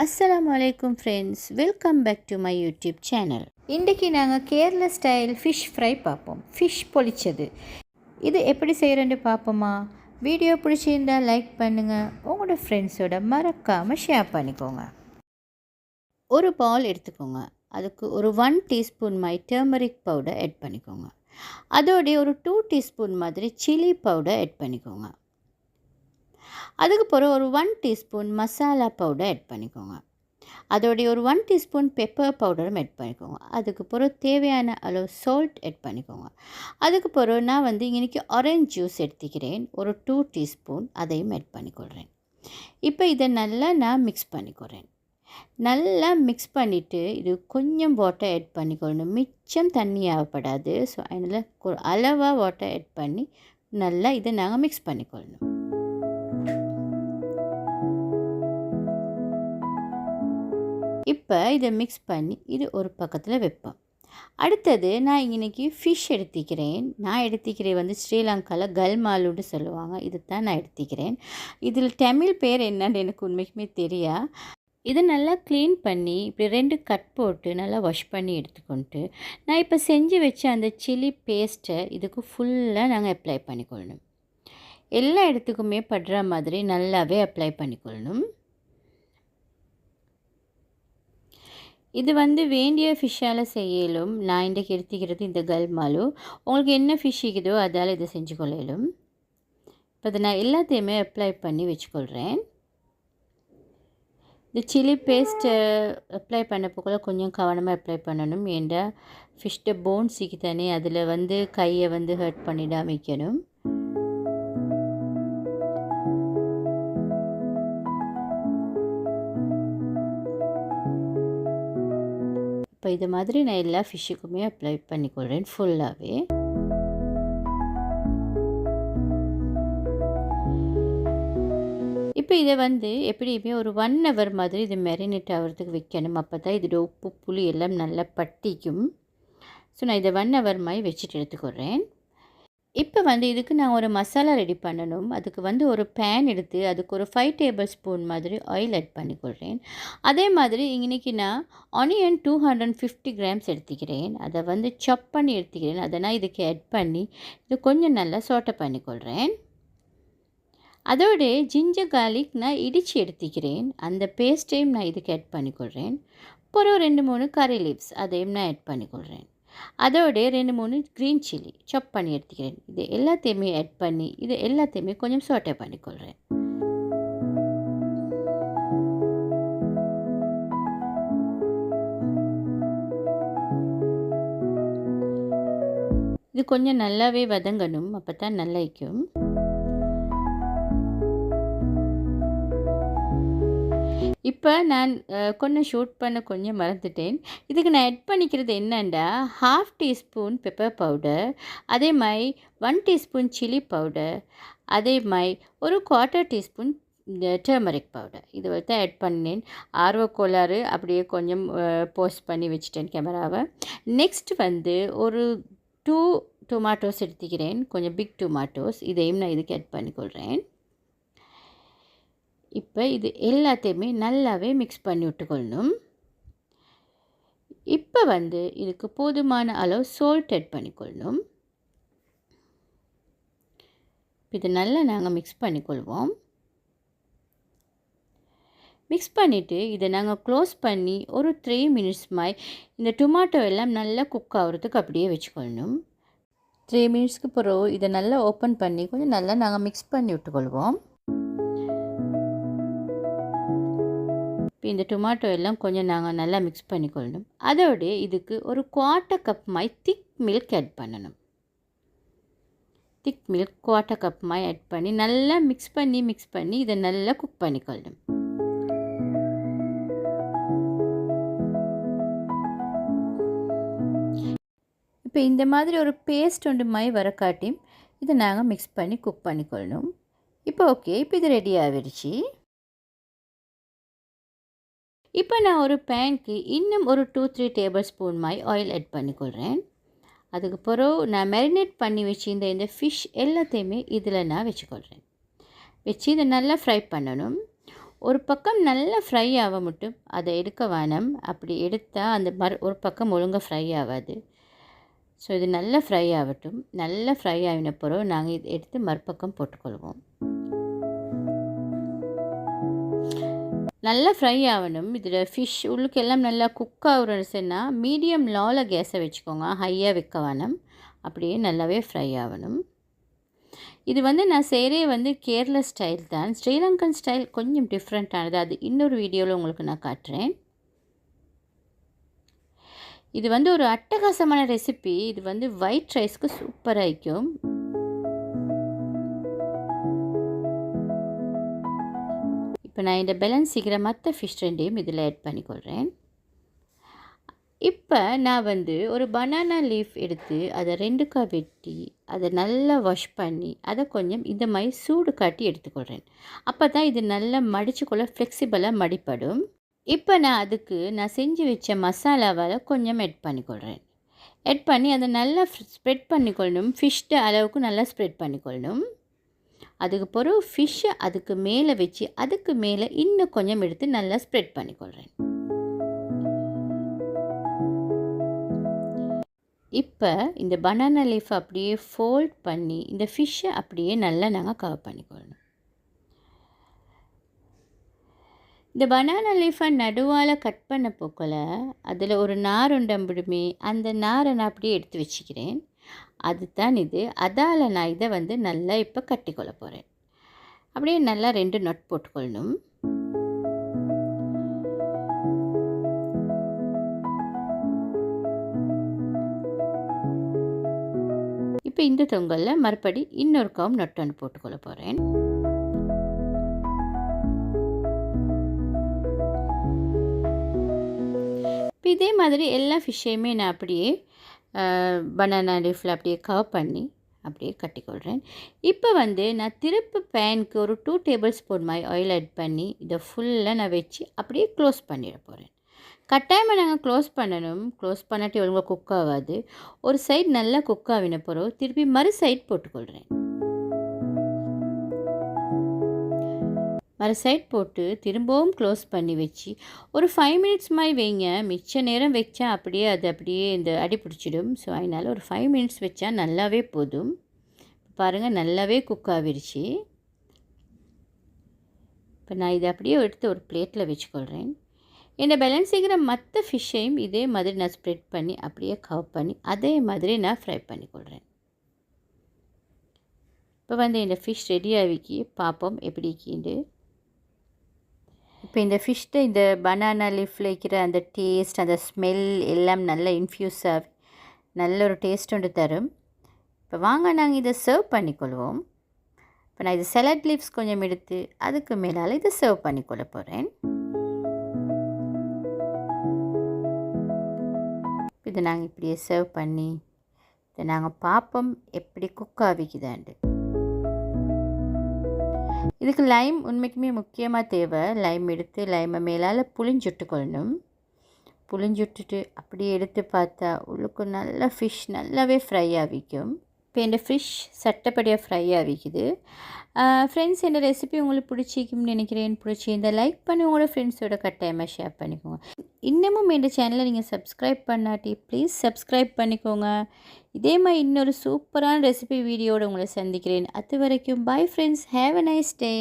அஸ்ஸலாமு அலைக்கும் friends, welcome back to my YouTube channel. இன்றைக்கி நாங்கள் கேரளா ஸ்டைல் ஃபிஷ் ஃப்ரை பார்ப்போம். ஃபிஷ் பொரிச்சது இது எப்படி செய்கிறேன்னு பார்ப்போமா? வீடியோ பிடிச்சிருந்தால் லைக் பண்ணுங்கள், உங்களோட ஃப்ரெண்ட்ஸோட மறக்காமல் ஷேர் பண்ணிக்கோங்க. ஒரு பவுல் எடுத்துக்கோங்க. அதுக்கு ஒரு 1 டீஸ்பூன் டர்மரிக் பவுடர் ஆட் பண்ணிக்கோங்க. அதோடைய ஒரு 2 டீஸ்பூன் மாதிரி சில்லி பவுடர் ஆட் பண்ணிக்கோங்க. அதுக்கு பிறகு ஒரு 1 டீஸ்பூன் மசாலா பவுடர் ஆட் பண்ணிக்கோங்க. அதோடைய ஒரு 1 டீஸ்பூன் பெப்பர் பவுடரும் ஆட் பண்ணிக்கோங்க. அதுக்கு பிறகு தேவையான அளவு சால்ட் ஆட் பண்ணிக்கோங்க. அதுக்கு பிறகு நான் இன்றைக்கி ஆரஞ்ச் ஜூஸ் எடுத்துக்கிறேன், ஒரு 2 டீஸ்பூன், அதையும் ஆட் பண்ணிக்கொள்கிறேன். இப்போ இதை நல்லா நான் மிக்ஸ் பண்ணிக்கிறேன். நல்லா மிக்ஸ் பண்ணிவிட்டு இது கொஞ்சம் வாட்டர் ஆட் பண்ணிக்கொள்ளணும். மிச்சம் தண்ணி ஆகப்படாது. ஸோ அதனால் அளவாக வாட்டர் ஆட் பண்ணி நல்லா இதை நாங்கள் மிக்ஸ் பண்ணிக்கொள்ளணும். இப்போ இதை மிக்ஸ் பண்ணி இது ஒரு பக்கத்தில் வைப்போம். அடுத்தது நான் இன்றைக்கி ஃபிஷ் எடுத்துக்கிறேன். நான் எடுத்துக்கிறேன் ஸ்ரீலங்காவில் கல்மாலுன்னு சொல்லுவாங்க. இது தான் நான் எடுத்துக்கிறேன். இதில் தமிழ் பேர் என்னன்னு எனக்கு உண்மைக்குமே தெரியா. இதை நல்லா க்ளீன் பண்ணி இப்படி 2 கட் போட்டு நல்லா வாஷ் பண்ணி எடுத்துக்கொண்டு நான் இப்போ செஞ்சு வச்ச அந்த சில்லி பேஸ்ட்டை இதுக்கு ஃபுல்லாக நாங்கள் அப்ளை பண்ணிக்கொள்ளணும். எல்லா இடத்துக்குமே படுற மாதிரி நல்லாவே அப்ளை பண்ணிக்கொள்ளணும். இது வேண்டிய ஃபிஷ்ஷால் செய்யலும். நான் இன்றைக்கு எடுத்துக்கிறது இந்த கல்மாலு. உங்களுக்கு என்ன ஃபிஷ் இருக்குதோ அதால் இதை செஞ்சு கொள்ளலும். இப்போ அதை நான் எல்லாத்தையுமே அப்ளை பண்ணி வச்சுக்கொள்கிறேன். இந்த சில்லி பேஸ்ட்டை அப்ளை பண்ண போக்குள்ள கொஞ்சம் கவனமாக அப்ளை பண்ணணும். ஏண்டா ஃபிஷ்ட போன்ஸுக்கு தானே, அதில் கையை ஹர்ட் பண்ணிடாம வைக்கணும். இப்போ இது மாதிரி நான் எல்லா ஃபிஷ்ஷுக்குமே அப்ளை பண்ணிக்கொள்கிறேன் ஃபுல்லாகவே. இப்போ இதை எப்படியுமே ஒரு 1 ஹவர் மாதிரி இது மேரினேட் ஆகிறதுக்கு வைக்கணும். அப்போ தான் இதோட உப்பு புளி எல்லாம் நல்லா பட்டிக்கும். ஸோ நான் இதை 1 ஹவர் மாதிரி வச்சுட்டு எடுத்துக்கொள்கிறேன். இப்போ இதுக்கு நான் ஒரு மசாலா ரெடி பண்ணணும். அதுக்கு ஒரு பேன் எடுத்து அதுக்கு ஒரு 5 டேபிள் ஸ்பூன் மாதிரி ஆயில் ஆட் பண்ணிக்கொள்கிறேன். அதே மாதிரி இன்றைக்கி நான் ஆனியன் 250 கிராம்ஸ் எடுத்துக்கிறேன். அதை சாப் பண்ணி எடுத்துக்கிறேன். அதை நான் இதுக்கு ஆட் பண்ணி இது கொஞ்சம் நல்லா சோட்டை பண்ணிக்கொள்கிறேன். அதோட ஜிஞ்சர் கார்லிக் நான் இடித்து எடுத்துக்கிறேன். அந்த பேஸ்ட்டையும் நான் இதுக்கு ஆட் பண்ணிக்கொள்கிறேன். அப்புறம் 2-3 கறி லீவ்ஸ் அதையும் நான் ஆட் பண்ணிக்கொள்கிறேன். அதோட 2-3 க்ரீன் சில்லி சாப் பண்ணி எடுத்துக்கிறேன். இது எல்லாத்தையுமே ஆட் பண்ணி இது எல்லாத்தையுமே கொஞ்சம் சோட்டை பண்ணிக்கொள்கிறேன். இது கொஞ்சம் நல்லாவே வதங்கணும். அப்போ தான் நல்லா இருக்கும். இப்போ நான் கொஞ்சம் ஷூட் பண்ண கொஞ்சம் மறந்துட்டேன். இதுக்கு நான் ஆட் பண்ணிக்கிறது என்னென்னா 1/2 டீஸ்பூன் பெப்பர் பவுடர், அதே மாதிரி 1 டீஸ்பூன் சில்லி பவுடர், அதே மாதிரி ஒரு 1/4 டீஸ்பூன் டர்மரிக் பவுடர். இது தான் ஆட் பண்ணேன். ஆர்வக்கோளாறு அப்படியே கொஞ்சம் போஸ்ட் பண்ணி வச்சுட்டேன் கேமராவை. நெக்ஸ்ட் ஒரு 2 டொமாட்டோஸ் எடுத்துக்கிறேன், கொஞ்சம் பிக் டொமாட்டோஸ். இதையும் நான் இதுக்கு ஆட் பண்ணிக்கொள்கிறேன். இப்போ இது எல்லாத்தையுமே நல்லாவே மிக்ஸ் பண்ணி விட்டுக்கொள்ளணும். இப்போ இதுக்கு போதுமான அளவு சால்ட் ஆட் பண்ணிக்கொள்ளணும். இது நல்லா நாங்கள் மிக்ஸ் பண்ணிக்கொள்வோம். மிக்ஸ் பண்ணிவிட்டு இதை நாங்கள் க்ளோஸ் பண்ணி ஒரு 3 மினிட்ஸ் இந்த டொமாட்டோ எல்லாம் நல்லா குக் ஆகிறதுக்கு அப்படியே வச்சுக்கொள்ளணும். 3 மினிட்ஸ்க்கு பிறகு இதை நல்லா ஓப்பன் பண்ணி கொஞ்சம் நல்லா நாங்கள் மிக்ஸ் பண்ணி விட்டுக்கொள்வோம். இப்போ இந்த டொமாட்டோ எல்லாம் கொஞ்சம் நாங்கள் நல்லா மிக்ஸ் பண்ணிக்கொள்ளணும். அதோட இதுக்கு ஒரு 1/4 கப் திக் மில்க் ஆட் பண்ணணும். திக் மில்க் 1/4 கப் ஆட் பண்ணி நல்லா மிக்ஸ் பண்ணி இதை நல்லா குக் பண்ணிக்கொள்ளணும். இப்போ இந்த மாதிரி ஒரு பேஸ்ட் வரக்காட்டி இதை நாங்கள் மிக்ஸ் பண்ணி குக் பண்ணிக்கொள்ளணும். இப்போ ஓகே, இப்போ இது ரெடி ஆகிடுச்சு. இப்போ நான் ஒரு பேனுக்கு இன்னும் ஒரு 2-3 டேபிள் ஸ்பூன் ஆயில் ஆட் பண்ணிக்கொள்கிறேன். அதுக்கு பிறகு நான் மேரினேட் பண்ணி வச்சுருந்த இந்த ஃபிஷ் எல்லாத்தையுமே இதில் நான் வச்சுக்கொள்கிறேன். வச்சு இதை நல்லா ஃப்ரை பண்ணணும். ஒரு பக்கம் நல்லா ஃப்ரை ஆக மட்டும் அதை எடுக்க வேணாம். அப்படி எடுத்தால் அந்த ஒரு பக்கம் ஒழுங்காக ஃப்ரை ஆகாது. ஸோ இது நல்லா ஃப்ரை ஆகட்டும். நல்லா ஃப்ரை ஆகின பிறகு நாங்கள் இதை எடுத்து மறுபக்கம் போட்டுக்கொள்வோம். நல்லா ஃப்ரை ஆகணும். இதில் ஃபிஷ் உள்ளுக்கு எல்லாம் நல்லா குக் ஆகுறதுன்னா மீடியம் லோவில் கேஸை வச்சுக்கோங்க, ஹையாக வைக்க வேணாம். அப்படியே நல்லாவே ஃப்ரை ஆகணும். இது நான் செய்கிறே கேரளா ஸ்டைல் தான். ஸ்ரீலங்கன் ஸ்டைல் கொஞ்சம் டிஃப்ரெண்ட்டானது. அது இன்னொரு வீடியோவில் உங்களுக்கு நான் காட்டுறேன். இது ஒரு அட்டகாசமான ரெசிபி. இது ஒயிட் ரைஸ்க்கு சூப்பராக இருக்கும். இப்போ நான் இந்த பேலன்ஸ் செய்கிற மற்ற ஃபிஷ் ரெண்டையும் இதில் ஆட் பண்ணிக்கொள்கிறேன். இப்போ நான் ஒரு பனானா லீஃப் எடுத்து அதை 2 வெட்டி அதை நல்லா வாஷ் பண்ணி அதை கொஞ்சம் இந்த மாதிரி சூடு காட்டி எடுத்துக்கொள்கிறேன். அப்போ தான் இது நல்லா மடிச்சுக்கொள்ள ஃப்ளெக்சிபிளாக மடிப்படும். இப்போ நான் செஞ்சு வச்ச மசாலாவால் கொஞ்சம் ஆட் பண்ணிக்கொள்கிறேன். ஆட் பண்ணி அதை நல்லா ஸ்ப்ரெட் பண்ணிக்கொள்ளணும். ஃபிஷ்ட அளவுக்கு நல்லா ஸ்ப்ரெட் பண்ணிக்கொள்ளணும். அதுக்கு பிறகு ஃபிஷ்ஷை அதுக்கு மேலே வச்சு அதுக்கு மேலே இன்னும் கொஞ்சம் எடுத்து நல்லா ஸ்ப்ரெட் பண்ணிக்கொள்கிறேன். இப்போ இந்த பனானா லீஃப் அப்படியே ஃபோல்ட் பண்ணி இந்த ஃபிஷ்ஷை அப்படியே நல்லா நாங்கள் கவர் பண்ணிக்கொள்ளணும். இந்த பனானா லீஃபை நடுவால் கட் பண்ண போக்கல அதில் ஒரு நார் உண்டம்பிடுமே, அந்த நாரை நான் அப்படியே எடுத்து வச்சுக்கிறேன். அதுதான் இது. அதால் நான் இதை நல்லா இப்போ கட்டிக்கொள்ள போகிறேன். அப்படியே நல்லா 2 நொட் போட்டுக்கொள்ளணும். இப்போ இந்த தொங்கலில் மறுபடி இன்னொரு கவுன் நொட் ஒன்று போட்டுக்கொள்ள போகிறேன். இதே மாதிரி எல்லா ஃபிஷ்ஷையுமே நான் அப்படியே பனானா லீஃபில் அப்படியே கவர் பண்ணி அப்படியே கட்டிக்கொள்கிறேன். இப்போ நான் திருப்பு பேனுக்கு ஒரு 2 டேபிள் ஸ்பூன் மாதிரி ஆயில் ஆட் பண்ணி இதை ஃபுல்லாக நான் வச்சு அப்படியே க்ளோஸ் பண்ணிட போகிறேன். கட்டாயமாக நாங்கள் க்ளோஸ் பண்ணணும். க்ளோஸ் பண்ணாட்டி ஒழுங்காக குக் ஆகாது. ஒரு சைடு நல்லா குக் ஆகின பிறகு திருப்பி மறு சைடு போட்டுக்கொள்கிறேன். மறு சைட் போட்டு திரும்பவும் க்ளோஸ் பண்ணி வச்சு ஒரு 5 மினிட்ஸ் மாதிரி வைங்க. மிச்ச நேரம் வச்சா அப்படியே இந்த அடி பிடிச்சிடும். ஸோ அதனால் ஒரு 5 மினிட்ஸ் வச்சா நல்லாவே போதும். பாருங்கள், நல்லாவே குக் ஆகிடுச்சு. இப்போ நான் இதை அப்படியே எடுத்து ஒரு பிளேட்டில் வச்சுக்கொள்கிறேன். என்னை பேலன்ஸ் செய்கிற மற்ற ஃபிஷ்ஷையும் இதே மாதிரி நான் ஸ்ப்ரெட் பண்ணி அப்படியே கவர் பண்ணி அதே மாதிரி நான் ஃப்ரை பண்ணிக்கொள்கிறேன். இப்போ இந்த ஃபிஷ் ரெடி ஆகிக்கி பார்ப்போம் எப்படி கீண்டு. இப்போ இந்த ஃபிஷ்ஷை இந்த பனானா லீஃபில் இருக்கிற அந்த டேஸ்ட், அந்த ஸ்மெல் எல்லாம் நல்லா இன்ஃப்யூஸ் ஆகி நல்ல ஒரு டேஸ்ட் ஒன்று தரும். இப்போ வாங்க நாங்கள் இதை சர்வ் பண்ணிக்கொள்வோம். இப்போ நான் இது சலாட் லீவ்ஸ் கொஞ்சம் எடுத்து அதுக்கு மேலால் இதை சர்வ் பண்ணிக்கொள்ள போகிறேன். இதை நாங்கள் இப்படியே சர்வ் பண்ணி இதை நாங்கள் பார்ப்போம் எப்படி குக் ஆகிக்குதாண்டு. இதுக்கு லைம் உண்மைக்குமே முக்கியமாக தேவை. லைம் எடுத்து லைமை மேலால் புளிஞ்சுட்டுக்கொள்ளணும். புளிஞ்சுட்டுட்டு அப்படியே எடுத்து பார்த்தா உள்ளுக்கு நல்லா ஃபிஷ் நல்லாவே ஃப்ரை ஆகிக்கும். இப்போ இந்த ஃபிஷ் சட்டப்படியாக ஃப்ரை ஆகிக்குது. ஃப்ரெண்ட்ஸ், இந்த ரெசிபி உங்களுக்கு பிடிச்சிக்கும்னு நினைக்கிறேன். பிடிச்சிருந்தால் லைக் பண்ணி உங்களோட ஃப்ரெண்ட்ஸோட கட்டாயமாக ஷேர் பண்ணிக்கோங்க. இன்னமும் இந்த சேனலை நீங்கள் சப்ஸ்கிரைப் பண்ணாட்டி ப்ளீஸ் சப்ஸ்கிரைப் பண்ணிக்கோங்க. இதே மாதிரி இன்னொரு சூப்பரான ரெசிபி வீடியோடு உங்களை சந்திக்கிறேன். அது வரைக்கும் bye friends, have a nice day.